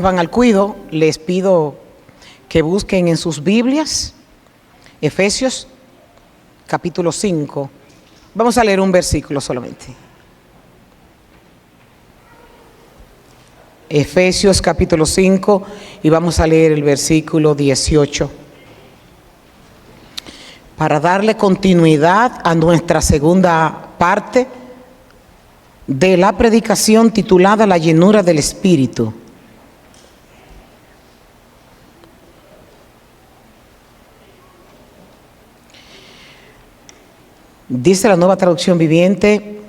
Van al cuido, les pido que busquen en sus Biblias Efesios capítulo 5. Vamos a leer un versículo solamente. Efesios capítulo 5 y vamos a leer el versículo 18. Para darle continuidad a nuestra segunda parte de la predicación titulada La llenura del Espíritu. Dice la Nueva Traducción Viviente: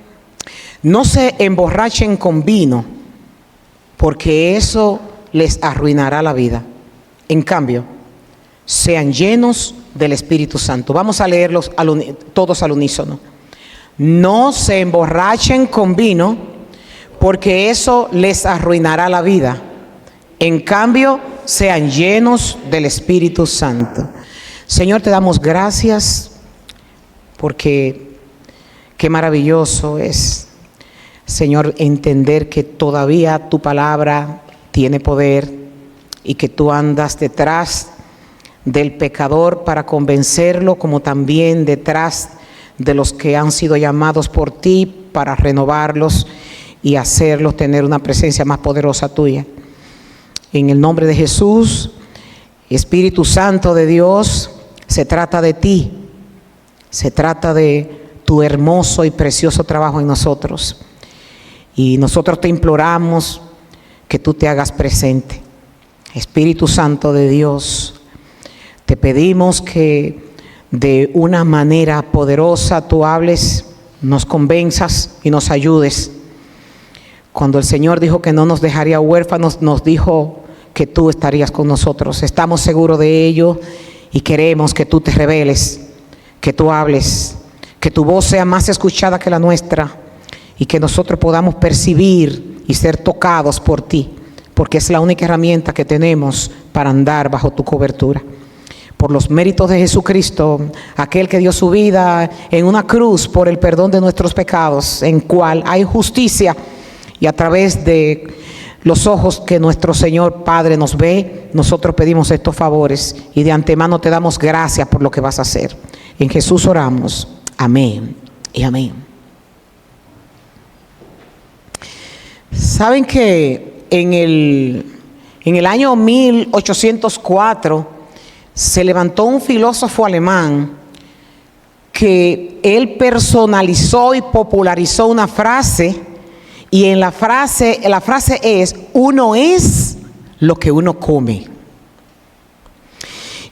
no se emborrachen con vino, porque eso les arruinará la vida. En cambio, sean llenos del Espíritu Santo. Vamos a leerlos todos al unísono. No se emborrachen con vino, porque eso les arruinará la vida. En cambio, sean llenos del Espíritu Santo. Señor, te damos gracias porque qué maravilloso es, Señor, entender que todavía tu palabra tiene poder y que tú andas detrás del pecador para convencerlo, como también detrás de los que han sido llamados por ti para renovarlos y hacerlos tener una presencia más poderosa tuya. En el nombre de Jesús, Espíritu Santo de Dios, se trata de ti. Se trata de tu hermoso y precioso trabajo en nosotros. Y nosotros te imploramos que tú te hagas presente. Espíritu Santo de Dios, te pedimos que de una manera poderosa tú hables, nos convenzas y nos ayudes. Cuando el Señor dijo que no nos dejaría huérfanos, nos dijo que tú estarías con nosotros. Estamos seguros de ello y queremos que tú te reveles, que tú hables, que tu voz sea más escuchada que la nuestra y que nosotros podamos percibir y ser tocados por ti, porque es la única herramienta que tenemos para andar bajo tu cobertura. Por los méritos de Jesucristo, aquel que dio su vida en una cruz por el perdón de nuestros pecados, en cual hay justicia, y a través de los ojos que nuestro Señor Padre nos ve, nosotros pedimos estos favores y de antemano te damos gracias por lo que vas a hacer. En Jesús oramos. Amén y amén. Saben que en el año 1804 se levantó un filósofo alemán que él personalizó y popularizó una frase, y la frase es: uno es lo que uno come.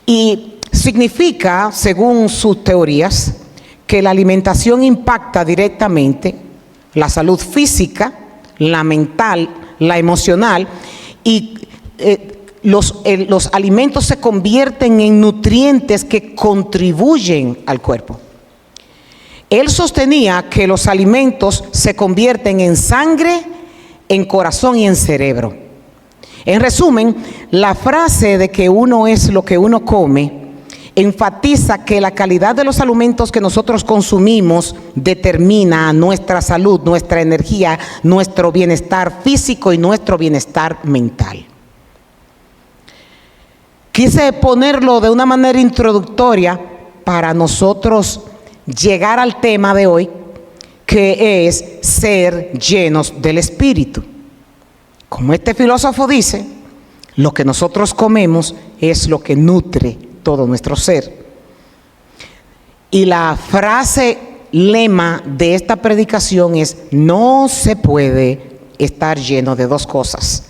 Y significa, según sus teorías, que la alimentación impacta directamente la salud física, la mental, la emocional, y los alimentos se convierten en nutrientes que contribuyen al cuerpo. Él sostenía que los alimentos se convierten en sangre, en corazón y en cerebro. En resumen, la frase de que uno es lo que uno come enfatiza que la calidad de los alimentos que nosotros consumimos determina nuestra salud, nuestra energía, nuestro bienestar físico y nuestro bienestar mental. Quise ponerlo de una manera introductoria para nosotros llegar al tema de hoy, que es ser llenos del Espíritu. Como este filósofo dice, lo que nosotros comemos es lo que nutre todo nuestro ser. Y la frase lema de esta predicación es: no se puede estar lleno de dos cosas.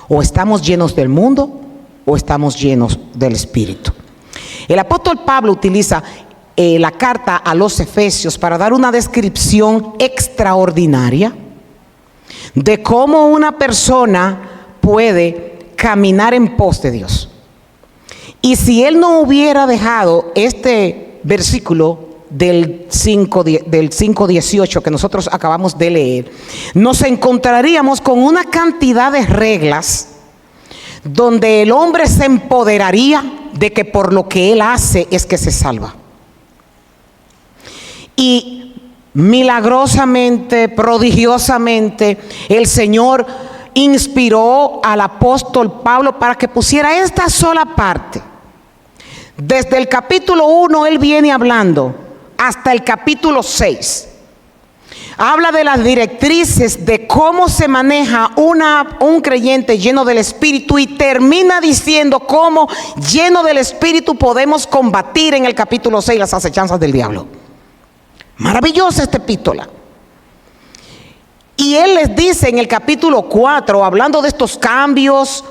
O estamos llenos del mundo o estamos llenos del Espíritu. El apóstol Pablo utiliza la carta a los Efesios para dar una descripción extraordinaria de cómo una persona puede caminar en pos de Dios. Y si él no hubiera dejado este versículo del 5:18 que nosotros acabamos de leer, nos encontraríamos con una cantidad de reglas donde el hombre se empoderaría de que por lo que él hace es que se salva. Y milagrosamente, prodigiosamente, el Señor inspiró al apóstol Pablo para que pusiera esta sola parte. Desde el capítulo 1 él viene hablando hasta el capítulo 6. Habla de las directrices de cómo se maneja un creyente lleno del Espíritu, y termina diciendo cómo lleno del Espíritu podemos combatir en el capítulo 6 las acechanzas del diablo. Maravillosa esta epístola. Y él les dice en el capítulo 4, hablando de estos cambios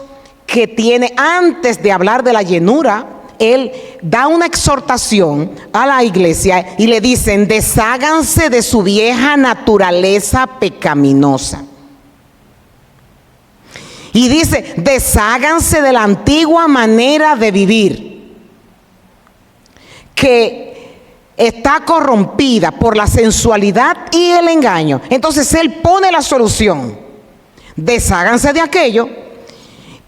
que tiene, antes de hablar de la llenura, él da una exhortación a la iglesia y le dicen: desháganse de su vieja naturaleza pecaminosa. Y dice: desháganse de la antigua manera de vivir, que está corrompida por la sensualidad y el engaño. Entonces él pone la solución: desháganse de aquello,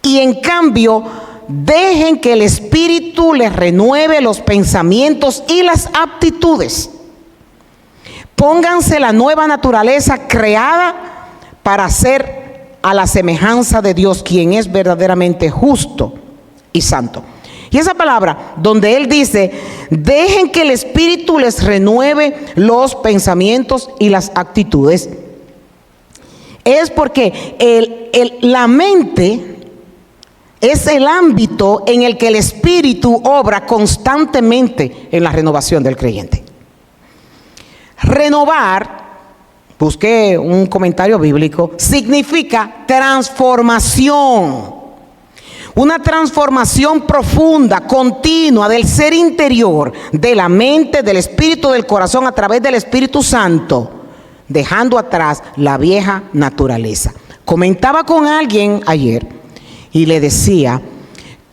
y en cambio dejen que el Espíritu les renueve los pensamientos y las aptitudes. Pónganse la nueva naturaleza creada para ser a la semejanza de Dios, quien es verdaderamente justo y santo. Y esa palabra donde él dice: dejen que el Espíritu les renueve los pensamientos y las actitudes, es porque la mente es el ámbito en el que el Espíritu obra constantemente en la renovación del creyente. Renovar, busqué un comentario bíblico, significa transformación. Una transformación profunda, continua del ser interior, de la mente, del espíritu, del corazón, a través del Espíritu Santo, dejando atrás la vieja naturaleza. Comentaba con alguien ayer y le decía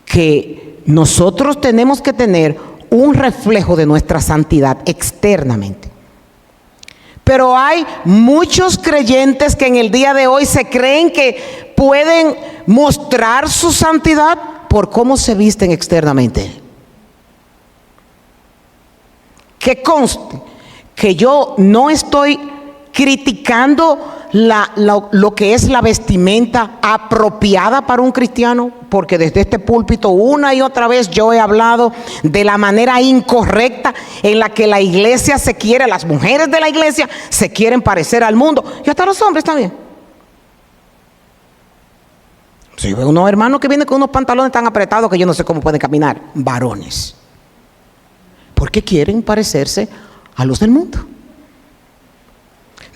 que nosotros tenemos que tener un reflejo de nuestra santidad externamente. Pero hay muchos creyentes que en el día de hoy se creen que pueden mostrar su santidad por cómo se visten externamente. Que conste que yo no estoy criticando lo que es la vestimenta apropiada para un cristiano, porque desde este púlpito una y otra vez yo he hablado de la manera incorrecta en la que la iglesia se quiere, las mujeres de la iglesia se quieren parecer al mundo, y hasta los hombres también. Si veo unos hermanos que vienen con unos pantalones tan apretados que yo no sé cómo pueden caminar, varones, porque quieren parecerse a los del mundo.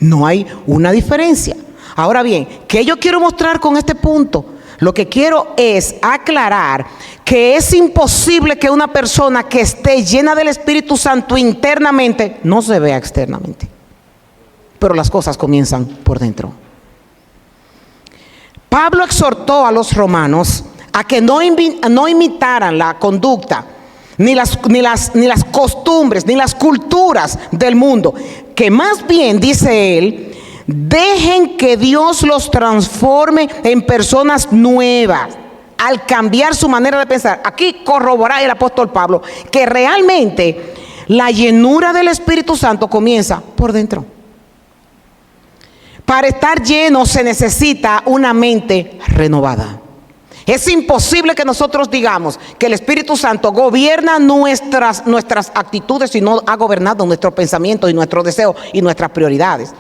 No hay una diferencia. Ahora bien, ¿qué yo quiero mostrar con este punto? Lo que quiero es aclarar que es imposible que una persona que esté llena del Espíritu Santo internamente no se vea externamente. Pero las cosas comienzan por dentro. Pablo exhortó a los romanos a que no imitaran la conducta, ni las costumbres, ni las culturas del mundo, que más bien, dice él, dejen que Dios los transforme en personas nuevas al cambiar su manera de pensar. Aquí corrobora el apóstol Pablo que realmente la llenura del Espíritu Santo comienza por dentro. Para estar lleno se necesita una mente renovada. Es imposible que nosotros digamos que el Espíritu Santo gobierna nuestras actitudes si no ha gobernado nuestros pensamientos y nuestros deseos y nuestras prioridades.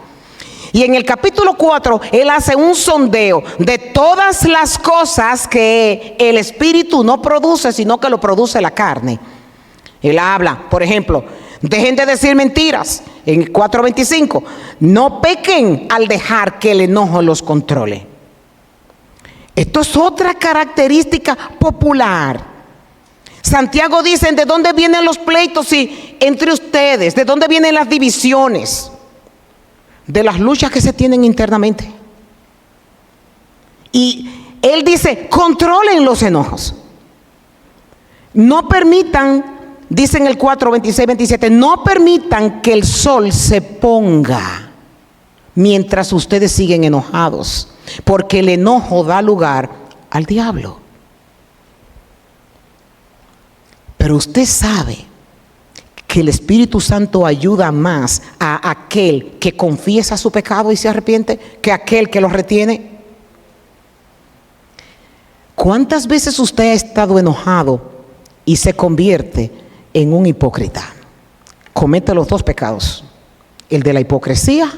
Y en el capítulo 4, él hace un sondeo de todas las cosas que el Espíritu no produce, sino que lo produce la carne. Él habla, por ejemplo, dejen de decir mentiras. En 4:25, no pequen al dejar que el enojo los controle. Esto es otra característica popular. Santiago dice: ¿de dónde vienen los pleitos entre ustedes? ¿De dónde vienen las divisiones? De las luchas que se tienen internamente. Y él dice: controlen los enojos. No permitan, dice en el 4:26-27, no permitan que el sol se ponga mientras ustedes siguen enojados, porque el enojo da lugar al diablo. Pero usted sabe que el Espíritu Santo ayuda más a aquel que confiesa su pecado y se arrepiente que a aquel que lo retiene. ¿Cuántas veces usted ha estado enojado y se convierte en un hipócrita? Comete los dos pecados, el de la hipocresía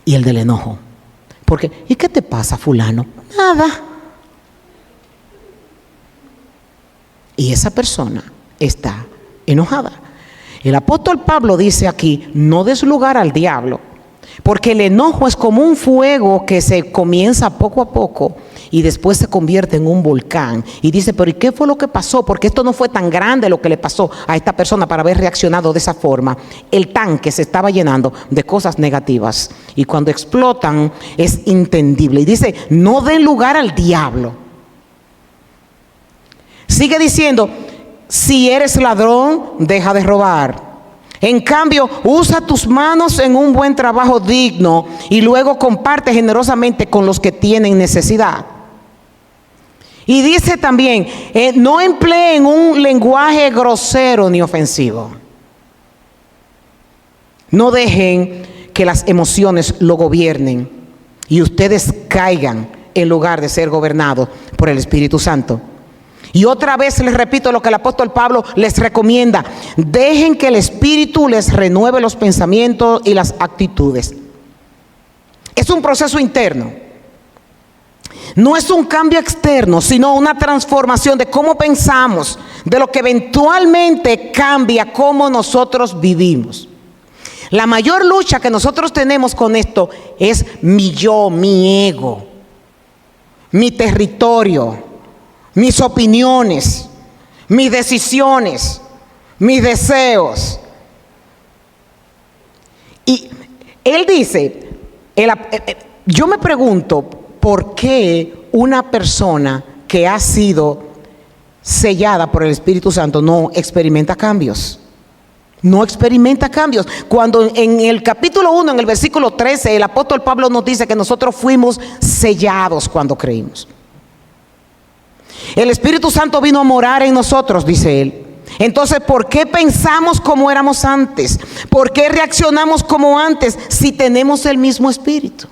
y el del enojo. Porque, ¿y qué te pasa, fulano? Nada. Y esa persona está enojada. El apóstol Pablo dice aquí, no des lugar al diablo, porque el enojo es como un fuego que se comienza poco a poco y después se convierte en un volcán. Y dice, pero ¿y qué fue lo que pasó? Porque esto no fue tan grande lo que le pasó a esta persona para haber reaccionado de esa forma. El tanque se estaba llenando de cosas negativas y cuando explotan es entendible. Y dice, no den lugar al diablo. Sigue diciendo, si eres ladrón, deja de robar. En cambio, usa tus manos en un buen trabajo digno y luego comparte generosamente con los que tienen necesidad. Y dice también, no empleen un lenguaje grosero ni ofensivo. No dejen que las emociones lo gobiernen y ustedes caigan en lugar de ser gobernados por el Espíritu Santo. Y otra vez les repito lo que el apóstol Pablo les recomienda. Dejen que el Espíritu les renueve los pensamientos y las actitudes. Es un proceso interno. No es un cambio externo, sino una transformación de cómo pensamos, de lo que eventualmente cambia cómo nosotros vivimos. La mayor lucha que nosotros tenemos con esto es mi yo, mi ego, mi territorio, mis opiniones, mis decisiones, mis deseos. Y él dice, yo me pregunto, ¿por qué una persona que ha sido sellada por el Espíritu Santo no experimenta cambios? No experimenta cambios. Cuando en el capítulo 1, en el versículo 13, el apóstol Pablo nos dice que nosotros fuimos sellados cuando creímos. El Espíritu Santo vino a morar en nosotros, dice él. Entonces, ¿por qué pensamos como éramos antes? ¿Por qué reaccionamos como antes si tenemos el mismo Espíritu?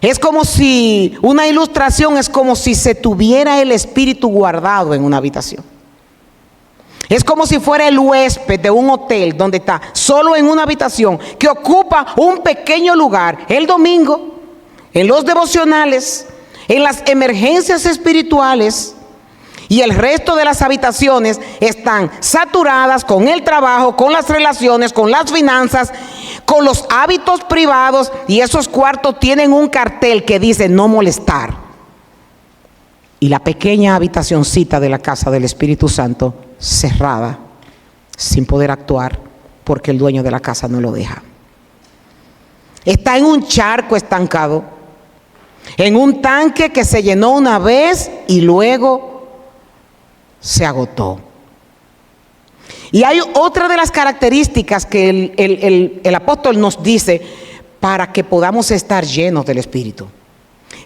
Es como si, una ilustración es como si se tuviera el Espíritu guardado en una habitación. Es como si fuera el huésped de un hotel donde está solo en una habitación que ocupa un pequeño lugar el domingo, en los devocionales, en las emergencias espirituales, y el resto de las habitaciones están saturadas con el trabajo, con las relaciones, con las finanzas, con los hábitos privados, y esos cuartos tienen un cartel que dice no molestar. Y la pequeña habitacioncita de la casa del Espíritu Santo cerrada, sin poder actuar, porque el dueño de la casa no lo deja. Está en un charco estancado, en un tanque que se llenó una vez y luego se agotó. Y hay otra de las características que el apóstol nos dice para que podamos estar llenos del Espíritu.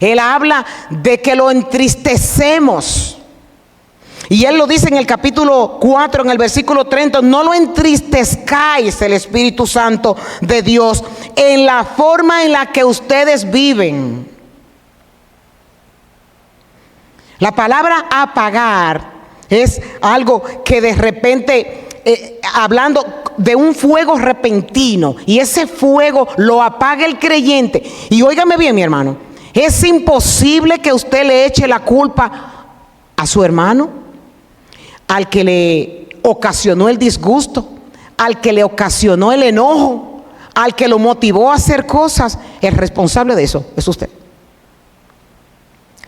Él habla de que lo entristecemos. Y él lo dice en el capítulo 4, en el versículo 30, no lo entristezcáis el Espíritu Santo de Dios en la forma en la que ustedes viven. La palabra apagar es algo que de repente, hablando de un fuego repentino, y ese fuego lo apaga el creyente. Y óigame bien, mi hermano, es imposible que usted le eche la culpa a su hermano, al que le ocasionó el disgusto, al que le ocasionó el enojo, al que lo motivó a hacer cosas. El responsable de eso es usted.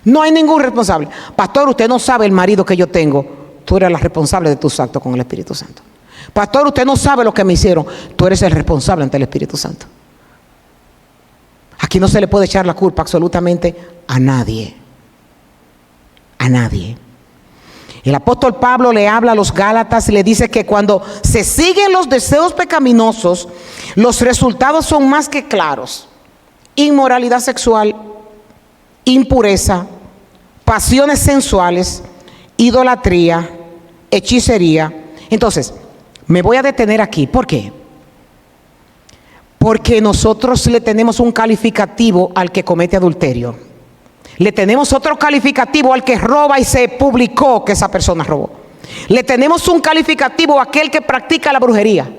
No hay ningún responsable. Pastor, usted no sabe el marido que yo tengo. Tú eres la responsable de tus actos con el Espíritu Santo. Pastor, usted no sabe lo que me hicieron. Tú eres el responsable ante el Espíritu Santo. Aquí no se le puede echar la culpa absolutamente a nadie. A nadie. El apóstol Pablo le habla a los Gálatas y le dice que cuando se siguen los deseos pecaminosos, los resultados son más que claros. Inmoralidad sexual, impureza, pasiones sensuales, idolatría, hechicería. Entonces, me voy a detener aquí. ¿Por qué? Porque nosotros le tenemos un calificativo al que comete adulterio. Le tenemos otro calificativo al que roba y se publicó que esa persona robó. Le tenemos un calificativo a aquel que practica la brujería.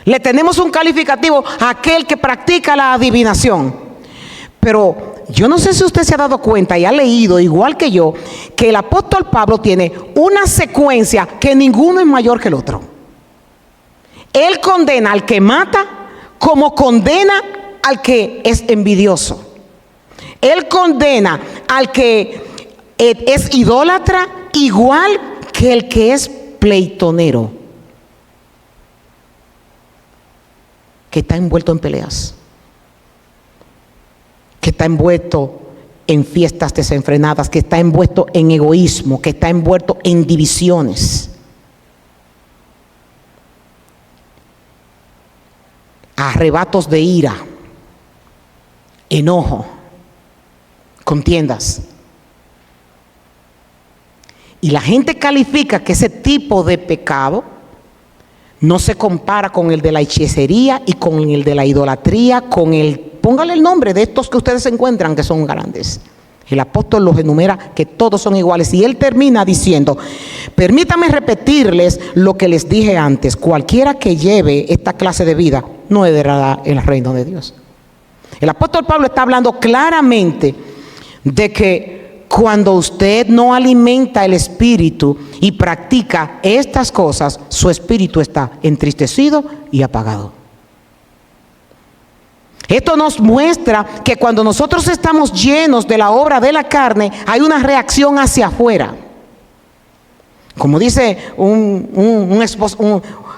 Le tenemos un calificativo a aquel que practica la adivinación. Pero yo no sé si usted se ha dado cuenta y ha leído, igual que yo, que el apóstol Pablo tiene una secuencia que ninguno es mayor que el otro. Él condena al que mata como condena al que es envidioso. Él condena al que es idólatra igual que el que es pleitonero, que está envuelto en peleas, que está envuelto en fiestas desenfrenadas, que está envuelto en egoísmo, que está envuelto en divisiones. Arrebatos de ira, enojo, contiendas. Y la gente califica que ese tipo de pecado no se compara con el de la hechicería y con el de la idolatría, con el, póngale el nombre de estos que ustedes encuentran que son grandes. El apóstol los enumera que todos son iguales y él termina diciendo: permítame repetirles lo que les dije antes, cualquiera que lleve esta clase de vida no heredará el reino de Dios. El apóstol Pablo está hablando claramente de que cuando usted no alimenta el espíritu y practica estas cosas, su espíritu está entristecido y apagado. Esto nos muestra que cuando nosotros estamos llenos de la obra de la carne, hay una reacción hacia afuera. Como dice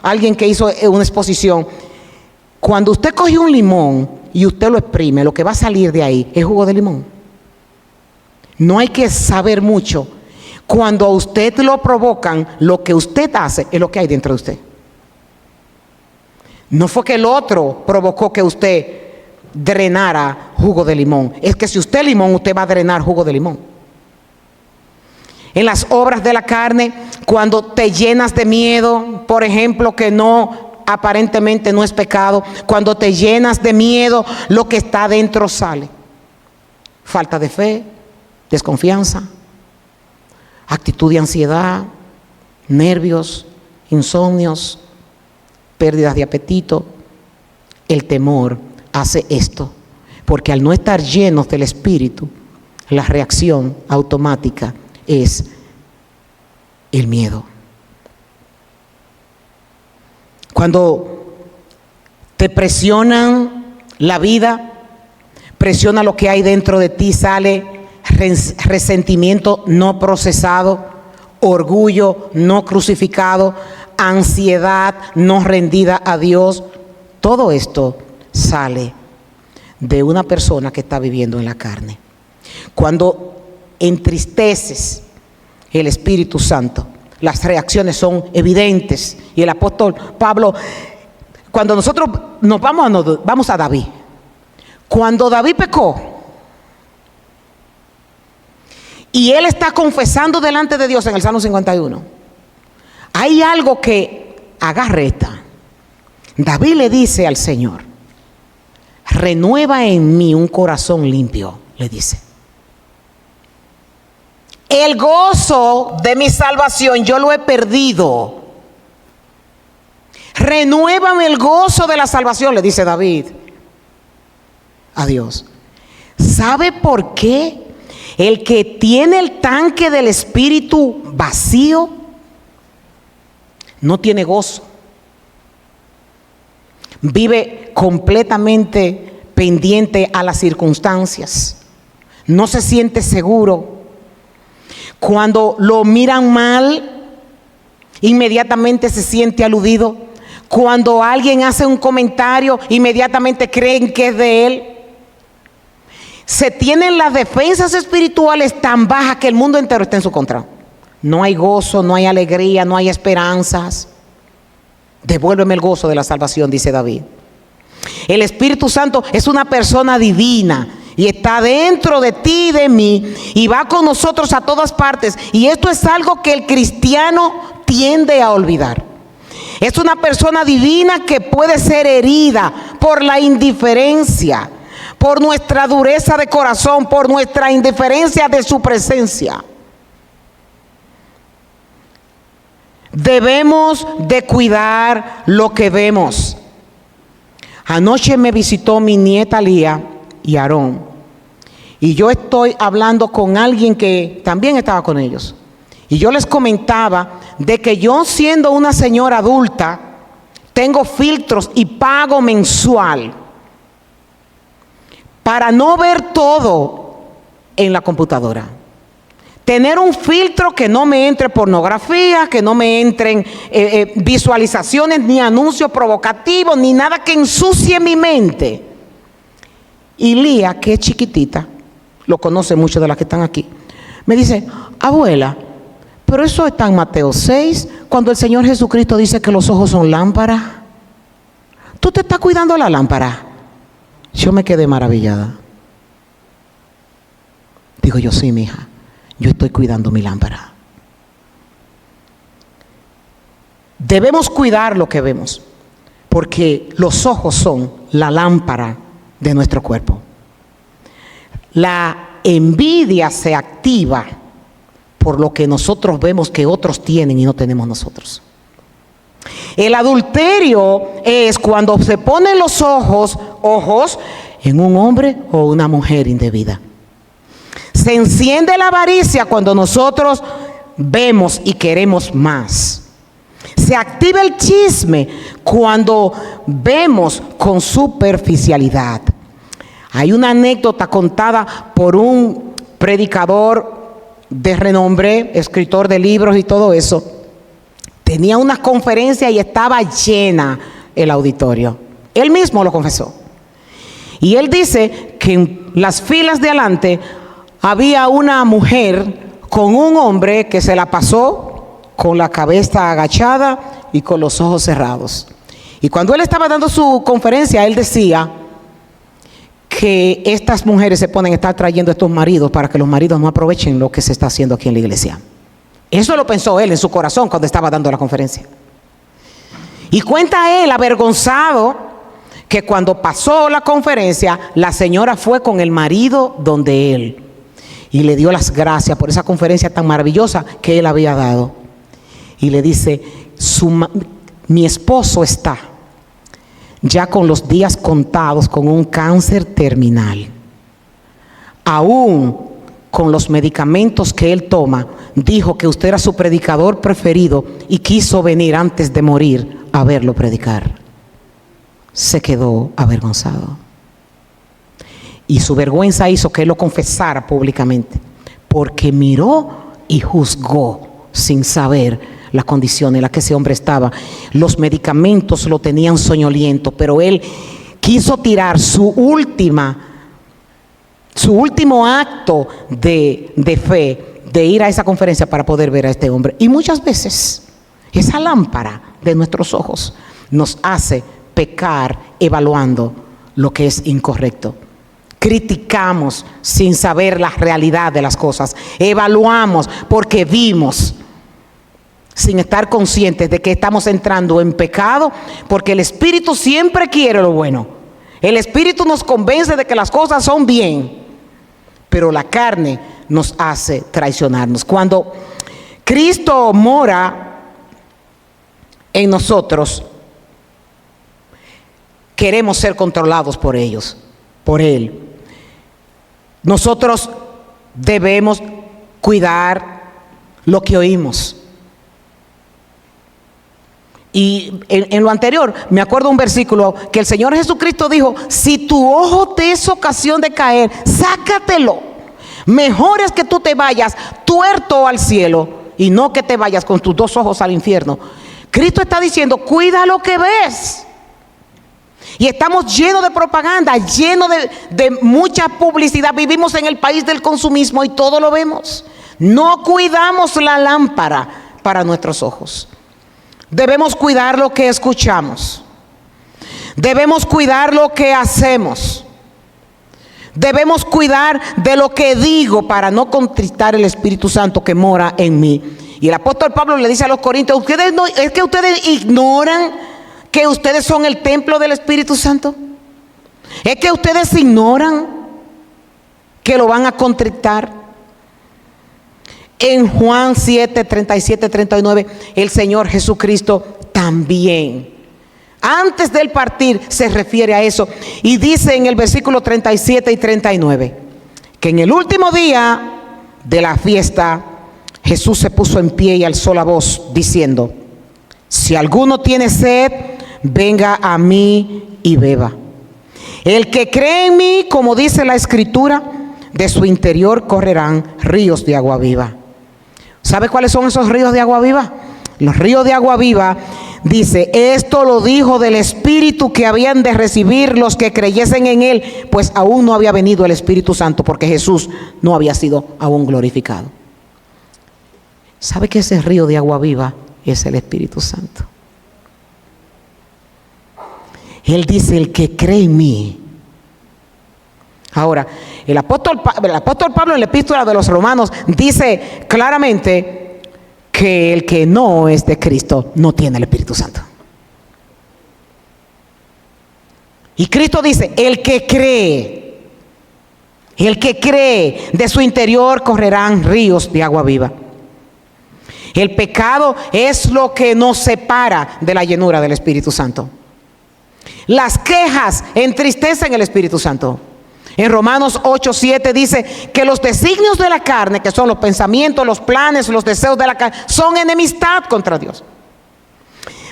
alguien que hizo una exposición, cuando usted coge un limón y usted lo exprime, lo que va a salir de ahí es jugo de limón. No hay que saber mucho. Cuando a usted lo provocan, lo que usted hace es lo que hay dentro de usted. No fue que el otro provocó que usted drenara jugo de limón. Es que si usted es limón, usted va a drenar jugo de limón. En las obras de la carne, cuando te llenas de miedo, por ejemplo, que no, aparentemente no es pecado, cuando te llenas de miedo, lo que está dentro sale. Falta de fe, desconfianza, actitud de ansiedad, nervios, insomnios, pérdidas de apetito. El temor hace esto, porque al no estar llenos del espíritu, la reacción automática es el miedo. Cuando te presionan la vida, presiona lo que hay dentro de ti, sale resentimiento no procesado, orgullo no crucificado, ansiedad no rendida a Dios. Todo esto sale de una persona que está viviendo en la carne. Cuando entristeces el Espíritu Santo, las reacciones son evidentes. Y el apóstol Pablo, cuando nosotros nos vamos a David, cuando David pecó, y él está confesando delante de Dios en el Salmo 51. Hay algo que agarreta. David le dice al Señor: renueva en mí un corazón limpio, le dice. El gozo de mi salvación yo lo he perdido. Renuévame el gozo de la salvación, le dice David a Dios. ¿Sabe por qué? El que tiene el tanque del espíritu vacío no tiene gozo. Vive completamente pendiente a las circunstancias. No se siente seguro. Cuando lo miran mal, inmediatamente se siente aludido. Cuando alguien hace un comentario, inmediatamente creen que es de él. Se tienen las defensas espirituales tan bajas que el mundo entero está en su contra. No hay gozo, no hay alegría, no hay esperanzas. Devuélveme el gozo de la salvación, dice David. El Espíritu Santo es una persona divina y está dentro de ti y de mí y va con nosotros a todas partes. Y esto es algo que el cristiano tiende a olvidar. Es una persona divina que puede ser herida por la indiferencia, por nuestra dureza de corazón, por nuestra indiferencia de su presencia. Debemos de cuidar lo que vemos. Anoche me visitó mi nieta Lía y Aarón, y yo estoy hablando con alguien que también estaba con ellos. Y yo les comentaba de que yo, siendo una señora adulta, tengo filtros y pago mensual para no ver todo en la computadora. Tener un filtro que no me entre pornografía, que no me entren visualizaciones, ni anuncios provocativos, ni nada que ensucie mi mente. Y Lía, que es chiquitita, lo conoce muchos de las que están aquí, me dice: abuela, pero eso está en Mateo 6, cuando el Señor Jesucristo dice que los ojos son lámparas. ¿Tú te estás cuidando la lámpara? Yo me quedé maravillada. Digo yo: sí, mija, yo estoy cuidando mi lámpara. Debemos cuidar lo que vemos, porque los ojos son la lámpara de nuestro cuerpo. La envidia se activa por lo que nosotros vemos que otros tienen y no tenemos nosotros. El adulterio es cuando se ponen los ojos en un hombre o una mujer indebida. Se enciende la avaricia cuando nosotros vemos y queremos más. Se activa el chisme cuando vemos con superficialidad. Hay una anécdota contada por un predicador de renombre, escritor de libros y todo eso. Tenía una conferencia y estaba llena el auditorio. Él mismo lo confesó. Y él dice que en las filas de adelante había una mujer con un hombre que se la pasó con la cabeza agachada y con los ojos cerrados. Y cuando él estaba dando su conferencia, él decía que estas mujeres se ponen a estar trayendo a estos maridos para que los maridos no aprovechen lo que se está haciendo aquí en la iglesia. Eso lo pensó él en su corazón cuando estaba dando la conferencia. Y cuenta él, avergonzado, que cuando pasó la conferencia, la señora fue con el marido donde él y le dio las gracias por esa conferencia tan maravillosa que él había dado. Y le dice: mi esposo está ya con los días contados con un cáncer terminal. Aún con los medicamentos que él toma, dijo que usted era su predicador preferido y quiso venir antes de morir a verlo predicar. Se quedó avergonzado. Y su vergüenza hizo que él lo confesara públicamente, porque miró y juzgó sin saber la condición en la que ese hombre estaba. Los medicamentos lo tenían soñoliento, pero él quiso tirar su último acto de fe, de ir a esa conferencia para poder ver a este hombre. Y muchas veces esa lámpara de nuestros ojos nos hace pecar evaluando lo que es incorrecto. Criticamos sin saber la realidad de las cosas. Evaluamos porque vimos, sin estar conscientes de que estamos entrando en pecado, porque el Espíritu siempre quiere lo bueno. El Espíritu nos convence de que las cosas son bien, pero la carne nos hace traicionarnos. Cuando Cristo mora en nosotros, queremos ser controlados por Él. Nosotros debemos cuidar lo que oímos. Y en lo anterior, me acuerdo un versículo que el Señor Jesucristo dijo: si tu ojo te es ocasión de caer, sácatelo. Mejor es que tú te vayas tuerto al cielo y no que te vayas con tus dos ojos al infierno. Cristo está diciendo: cuida lo que ves. Y estamos llenos de propaganda, llenos de mucha publicidad. Vivimos en el país del consumismo y todo lo vemos. No cuidamos la lámpara para nuestros ojos. Debemos cuidar lo que escuchamos. Debemos cuidar lo que hacemos. Debemos cuidar de lo que digo para no contristar el Espíritu Santo que mora en mí. Y el apóstol Pablo le dice a los corintios: ¿es que ustedes ignoran que ustedes son el templo del Espíritu Santo? ¿Es que ustedes ignoran que lo van a contritar? En Juan 7, 37, 39, el Señor Jesucristo también, antes del partir, se refiere a eso. Y dice en el versículo 37 y 39, que en el último día de la fiesta, Jesús se puso en pie y alzó la voz, diciendo: si alguno tiene sed, venga a mí y beba. El que cree en mí, como dice la Escritura, de su interior correrán ríos de agua viva. ¿Sabe cuáles son esos ríos de agua viva? Los ríos de agua viva, dice, esto lo dijo del Espíritu que habían de recibir los que creyesen en Él, pues aún no había venido el Espíritu Santo, porque Jesús no había sido aún glorificado. ¿Sabe que ese río de agua viva es el Espíritu Santo? Él dice, el que cree en mí. Ahora, el apóstol Pablo en la epístola de los Romanos dice claramente que el que no es de Cristo no tiene el Espíritu Santo. Y Cristo dice, el que cree, de su interior correrán ríos de agua viva. El pecado es lo que nos separa de la llenura del Espíritu Santo. Las quejas entristecen el Espíritu Santo. En Romanos 8, 7 dice que los designios de la carne, que son los pensamientos, los planes, los deseos de la carne, son enemistad contra Dios.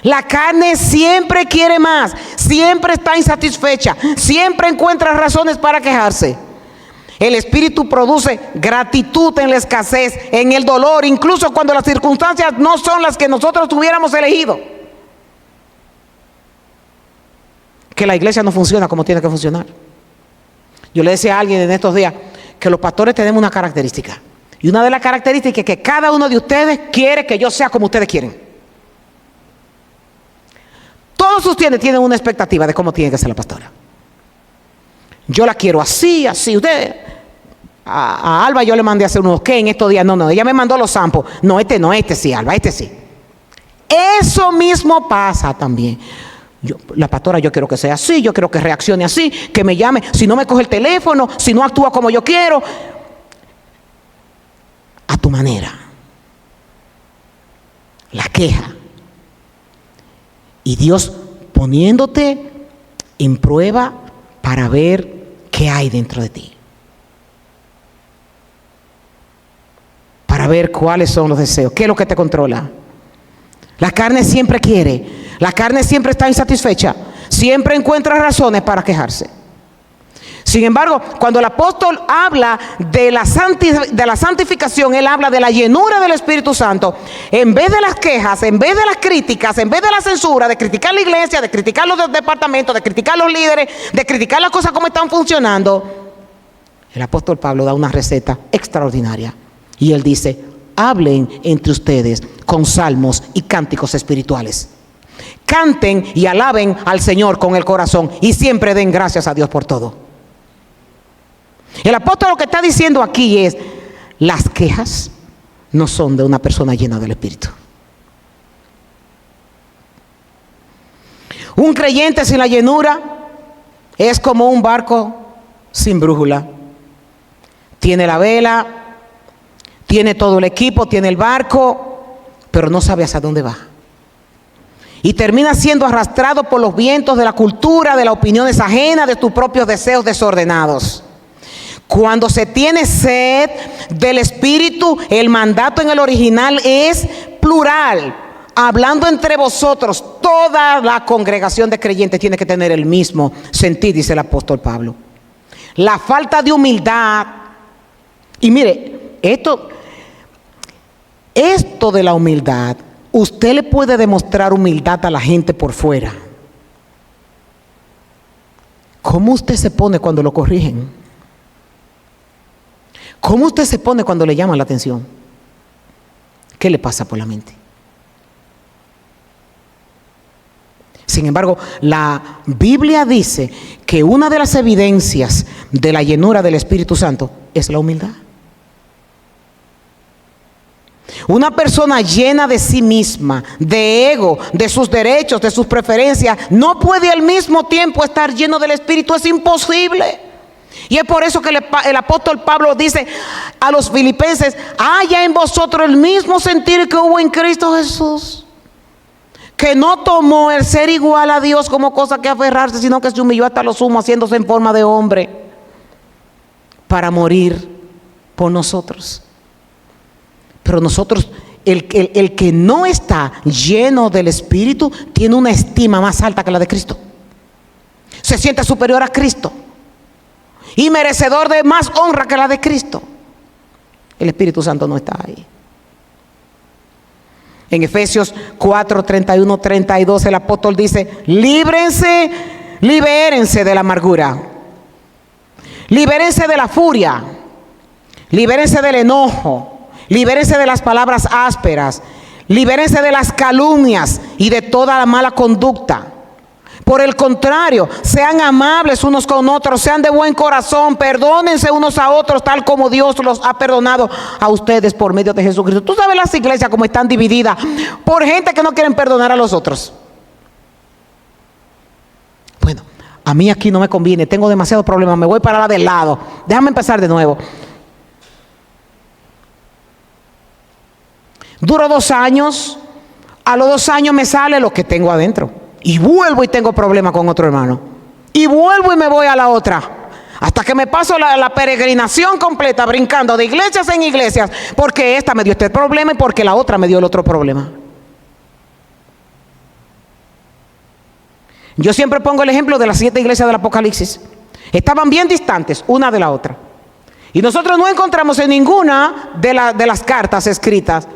La carne siempre quiere más, siempre está insatisfecha, siempre encuentra razones para quejarse. El Espíritu produce gratitud en la escasez, en el dolor, incluso cuando las circunstancias no son las que nosotros hubiéramos elegido. Que la iglesia no funciona como tiene que funcionar. Yo le decía a alguien en estos días que los pastores tenemos una característica. Y una de las características es que cada uno de ustedes quiere que yo sea como ustedes quieren. Todos ustedes tienen una expectativa de cómo tiene que ser la pastora. Yo la quiero así, así. Usted, a Alba yo le mandé a hacer unos que en estos días. No, ella me mandó los samples. No, este sí, Alba, este sí. Eso mismo pasa también. La pastora, yo quiero que sea así, yo quiero que reaccione así, que me llame, si no me coge el teléfono, si no actúa como yo quiero, a tu manera. La queja. Y Dios poniéndote en prueba para ver qué hay dentro de ti. Para ver cuáles son los deseos, qué es lo que te controla. La carne siempre quiere, la carne siempre está insatisfecha, siempre encuentra razones para quejarse. Sin embargo, cuando el apóstol habla de la santificación, él habla de la llenura del Espíritu Santo. En vez de las quejas, en vez de las críticas, en vez de la censura, de criticar la iglesia, de criticar los departamentos, de criticar los líderes, de criticar las cosas como están funcionando, el apóstol Pablo da una receta extraordinaria. Y él dice, hablen entre ustedes con salmos y cánticos espirituales. Canten y alaben al Señor con el corazón y siempre den gracias a Dios por todo. El apóstol lo que está diciendo aquí es, las quejas no son de una persona llena del Espíritu. Un creyente sin la llenura es como un barco sin brújula. Tiene la vela, tiene todo el equipo, tiene el barco, pero no sabe hacia dónde va. Y termina siendo arrastrado por los vientos de la cultura, de las opiniones ajenas, de tus propios deseos desordenados. Cuando se tiene sed del Espíritu, el mandato en el original es plural. Hablando entre vosotros, toda la congregación de creyentes tiene que tener el mismo sentir, dice el apóstol Pablo. La falta de humildad. Y mire, esto de la humildad, usted le puede demostrar humildad a la gente por fuera. ¿Cómo usted se pone cuando lo corrigen? ¿Cómo usted se pone cuando le llaman la atención? ¿Qué le pasa por la mente? Sin embargo, la Biblia dice que una de las evidencias de la llenura del Espíritu Santo es la humildad. Una persona llena de sí misma, de ego, de sus derechos, de sus preferencias, no puede al mismo tiempo estar lleno del Espíritu. Es imposible. Y es por eso que el apóstol Pablo dice a los filipenses: haya en vosotros el mismo sentir que hubo en Cristo Jesús, que no tomó el ser igual a Dios como cosa que aferrarse, sino que se humilló hasta lo sumo, haciéndose en forma de hombre, para morir por nosotros. Pero nosotros, el que no está lleno del Espíritu, tiene una estima más alta que la de Cristo. Se siente superior a Cristo y merecedor de más honra que la de Cristo. El Espíritu Santo no está ahí. En Efesios 4, 31, 32 el apóstol dice: libérense de la amargura, libérense de la furia, libérense del enojo, libérense de las palabras ásperas, libérense de las calumnias y de toda la mala conducta. Por el contrario, sean amables unos con otros, sean de buen corazón, perdónense unos a otros, tal como Dios los ha perdonado a ustedes por medio de Jesucristo. Tú sabes las iglesias como están divididas por gente que no quieren perdonar a los otros. Bueno, a mí aquí no me conviene, tengo demasiados problemas, me voy para la del lado. Déjame empezar de nuevo. Duro 2 años, a los 2 años me sale lo que tengo adentro. Y vuelvo y tengo problemas con otro hermano. Y vuelvo y me voy a la otra. Hasta que me paso la peregrinación completa brincando de iglesias en iglesias. Porque esta me dio este problema y porque la otra me dio el otro problema. Yo siempre pongo el ejemplo de las 7 iglesias del Apocalipsis. Estaban bien distantes una de la otra. Y nosotros no encontramos en ninguna de las cartas escritas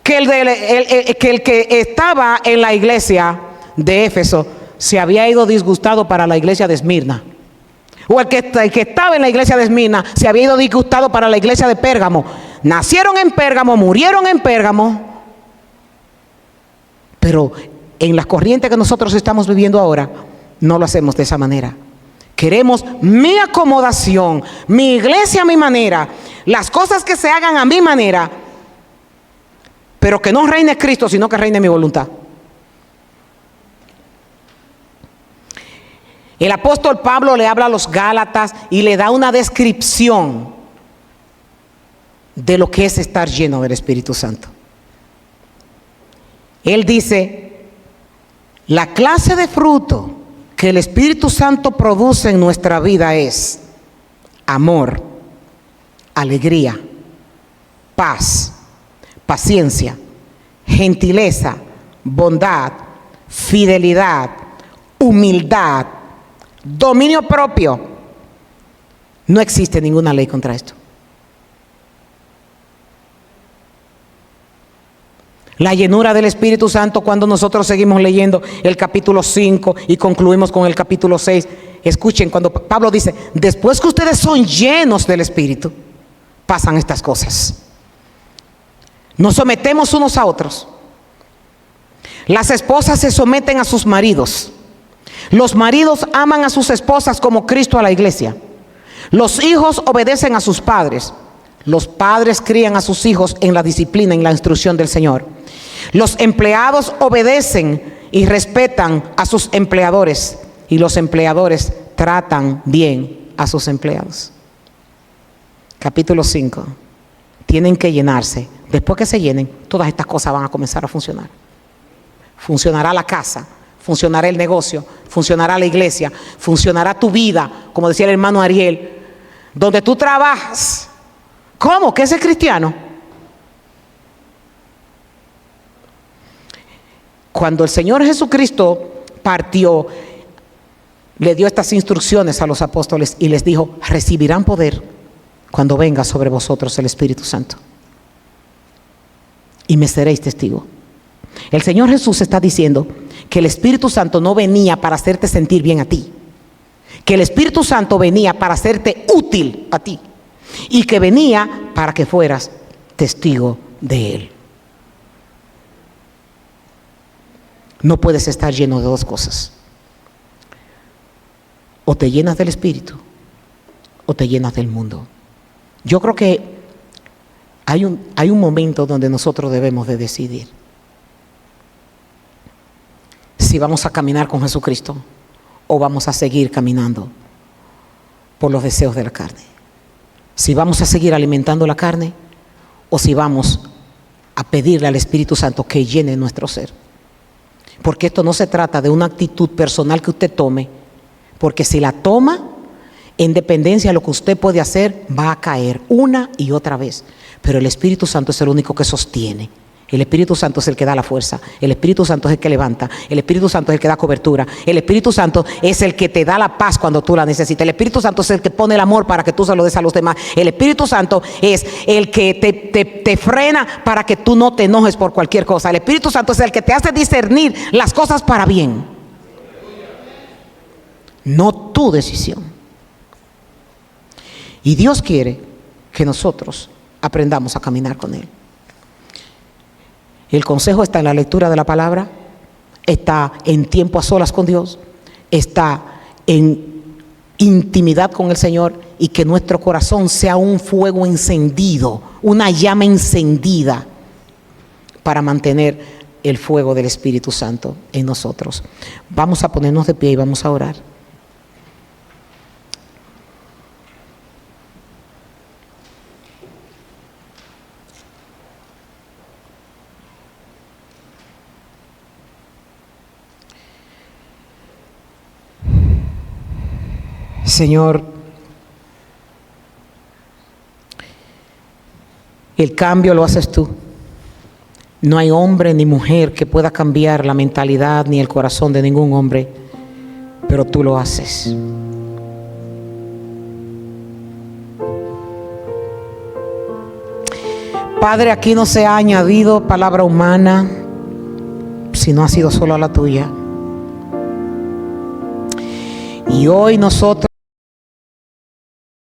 que el que estaba en la iglesia de Éfeso se había ido disgustado para la iglesia de Esmirna, o el que estaba en la iglesia de Esmirna se había ido disgustado para la iglesia de Pérgamo. Nacieron en Pérgamo, murieron en Pérgamo, pero en las corrientes que nosotros estamos viviendo ahora no lo hacemos de esa manera. Queremos mi acomodación, mi iglesia a mi manera, las cosas que se hagan a mi manera, pero que no reine Cristo, sino que reine mi voluntad. El apóstol Pablo le habla a los Gálatas y le da una descripción de lo que es estar lleno del Espíritu Santo. Él dice: la clase de fruto que el Espíritu Santo produce en nuestra vida es amor, alegría, paz, paciencia, gentileza, bondad, fidelidad, humildad, dominio propio. No existe ninguna ley contra esto. La llenura del Espíritu Santo, cuando nosotros seguimos leyendo el capítulo 5 y concluimos con el capítulo 6, escuchen cuando Pablo dice: después que ustedes son llenos del Espíritu, pasan estas cosas. Nos sometemos unos a otros. Las esposas se someten a sus maridos. Los maridos aman a sus esposas como Cristo a la iglesia. Los hijos obedecen a sus padres. Los padres crían a sus hijos en la disciplina y en la instrucción del Señor. Los empleados obedecen y respetan a sus empleadores. Y los empleadores tratan bien a sus empleados. Capítulo 5. Tienen que llenarse. Después que se llenen, todas estas cosas van a comenzar a funcionar. Funcionará la casa, funcionará el negocio, funcionará la iglesia, funcionará tu vida, como decía el hermano Ariel, donde tú trabajas. ¿Cómo? ¿Que ese es cristiano? Cuando el Señor Jesucristo partió, le dio estas instrucciones a los apóstoles y les dijo: recibirán poder cuando venga sobre vosotros el Espíritu Santo, y me seréis testigo. El Señor Jesús está diciendo que el Espíritu Santo no venía para hacerte sentir bien a ti, que el Espíritu Santo venía para hacerte útil a ti, y que venía para que fueras testigo de Él. No puedes estar lleno de dos cosas: o te llenas del Espíritu o te llenas del mundo. Yo creo que hay un momento donde nosotros debemos de decidir si vamos a caminar con Jesucristo o vamos a seguir caminando por los deseos de la carne. Si vamos a seguir alimentando la carne o si vamos a pedirle al Espíritu Santo que llene nuestro ser. Porque esto no se trata de una actitud personal que usted tome, porque si la toma, en dependencia de lo que usted puede hacer, va a caer una y otra vez. Pero el Espíritu Santo es el único que sostiene. El Espíritu Santo es el que da la fuerza. El Espíritu Santo es el que levanta. El Espíritu Santo es el que da cobertura. El Espíritu Santo es el que te da la paz cuando tú la necesitas. El Espíritu Santo es el que pone el amor para que tú se lo des a los demás. El Espíritu Santo es el que te frena para que tú no te enojes por cualquier cosa. El Espíritu Santo es el que te hace discernir las cosas para bien. No tu decisión. Y Dios quiere que nosotros aprendamos a caminar con Él. El consejo está en la lectura de la palabra, está en tiempo a solas con Dios, está en intimidad con el Señor, y que nuestro corazón sea un fuego encendido, una llama encendida para mantener el fuego del Espíritu Santo en nosotros. Vamos a ponernos de pie y vamos a orar. Señor, el cambio lo haces tú. No hay hombre ni mujer que pueda cambiar la mentalidad ni el corazón de ningún hombre, pero tú lo haces. Padre, aquí no se ha añadido palabra humana, sino ha sido solo la tuya. Y hoy nosotros